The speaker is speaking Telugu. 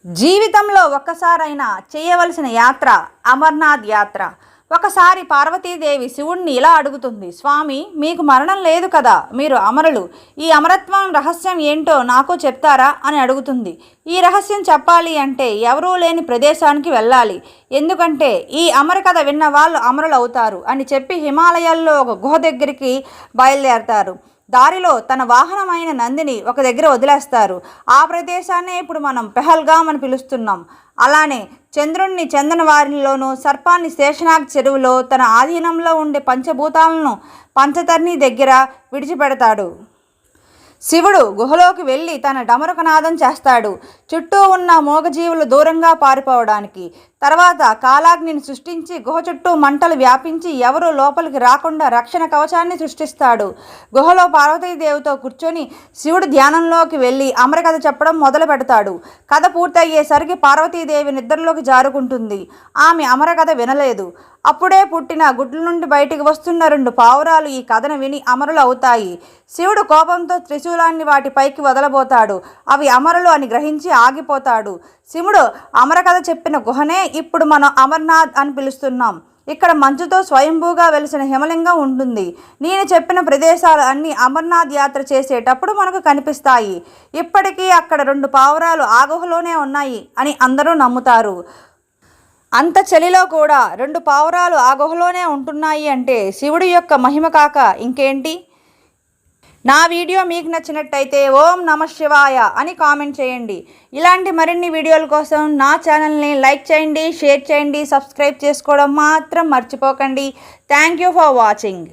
జీవితంలో ఒక్కసారైనా చేయవలసిన యాత్ర అమర్నాథ్ యాత్ర. ఒకసారి పార్వతీదేవి శివుణ్ణి ఇలా అడుగుతుంది, స్వామి, మీకు మరణం లేదు కదా, మీరు అమరులు, ఈ అమరత్వం రహస్యం ఏంటో నాకు చెప్తారా అని అడుగుతుంది. ఈ రహస్యం చెప్పాలి అంటే ఎవరూ లేని ప్రదేశానికి వెళ్ళాలి, ఎందుకంటే ఈ అమర కథ విన్న వాళ్ళు అమరులు అవుతారు అని చెప్పి హిమాలయాల్లో ఒక గుహ దగ్గరికి బయలుదేరతారు. దారిలో తన వాహనమైన నందిని ఒక దగ్గర వదిలేస్తారు. ఆ ప్రదేశాన్నే ఇప్పుడు మనం పెహల్గాం అని పిలుస్తున్నాం. అలానే చంద్రుణ్ణి చందనవారిలోనూ, సర్పాన్ని శేషనాగ్ చెరువులో, తన ఆధీనంలో ఉండే పంచభూతాలను పంచతర్ని దగ్గర విడిచిపెడతాడు. శివుడు గుహలోకి వెళ్ళి తన డమరుకనాదం చేస్తాడు, చుట్టూ ఉన్న మూగజీవులు దూరంగా పారిపోవడానికి. తర్వాత కాలాగ్నిని సృష్టించి గుహ చుట్టూ మంటలు వ్యాపించి ఎవరూ లోపలికి రాకుండా రక్షణ కవచాన్ని సృష్టిస్తాడు. గుహలో పార్వతీదేవితో కూర్చొని శివుడు ధ్యానంలోకి వెళ్ళి అమరకథ చెప్పడం మొదలు పెడతాడు. కథ పూర్తయ్యేసరికి పార్వతీదేవి నిద్రలోకి జారుకుంటుంది. ఆమె అమరకథ వినలేదు. అప్పుడే పుట్టిన గుడ్ల నుండి బయటికి వస్తున్న 2 పావురాలు ఈ కథను విని అమరులు అవుతాయి. శివుడు కోపంతో త్రిశూలాన్ని వాటి పైకి వదలబోతాడు. అవి అమరులు అని గ్రహించి ఆగిపోతాడు. శివుడు అమరకథ చెప్పిన గుహనే ఇప్పుడు మనం అమర్నాథ్ అని పిలుస్తున్నాం. ఇక్కడ మంచుతో స్వయంభూగా వెలిసిన హిమలింగం ఉంటుంది. నేను చెప్పిన ప్రదేశాలు అన్నీ అమర్నాథ్ యాత్ర చేసేటప్పుడు మనకు కనిపిస్తాయి. ఇప్పటికీ అక్కడ 2 పావురాలు ఆ గుహలోనే ఉన్నాయి అని అందరూ నమ్ముతారు. అంత చలిలో కూడా 2 పావురాలు ఆ గుహలోనే ఉంటున్నాయి అంటే శివుడి యొక్క మహిమ కాక ఇంకేంటి? నా వీడియో మీకు నచ్చినట్టయితే ఓం నమః శివాయ అని కామెంట్ చేయండి. ఇలాంటి మరిన్ని వీడియోల కోసం నా ఛానల్ని లైక్ చేయండి, షేర్ చేయండి, సబ్స్క్రైబ్ చేసుకోవడం మాత్రం మర్చిపోకండి. Thank you for watching.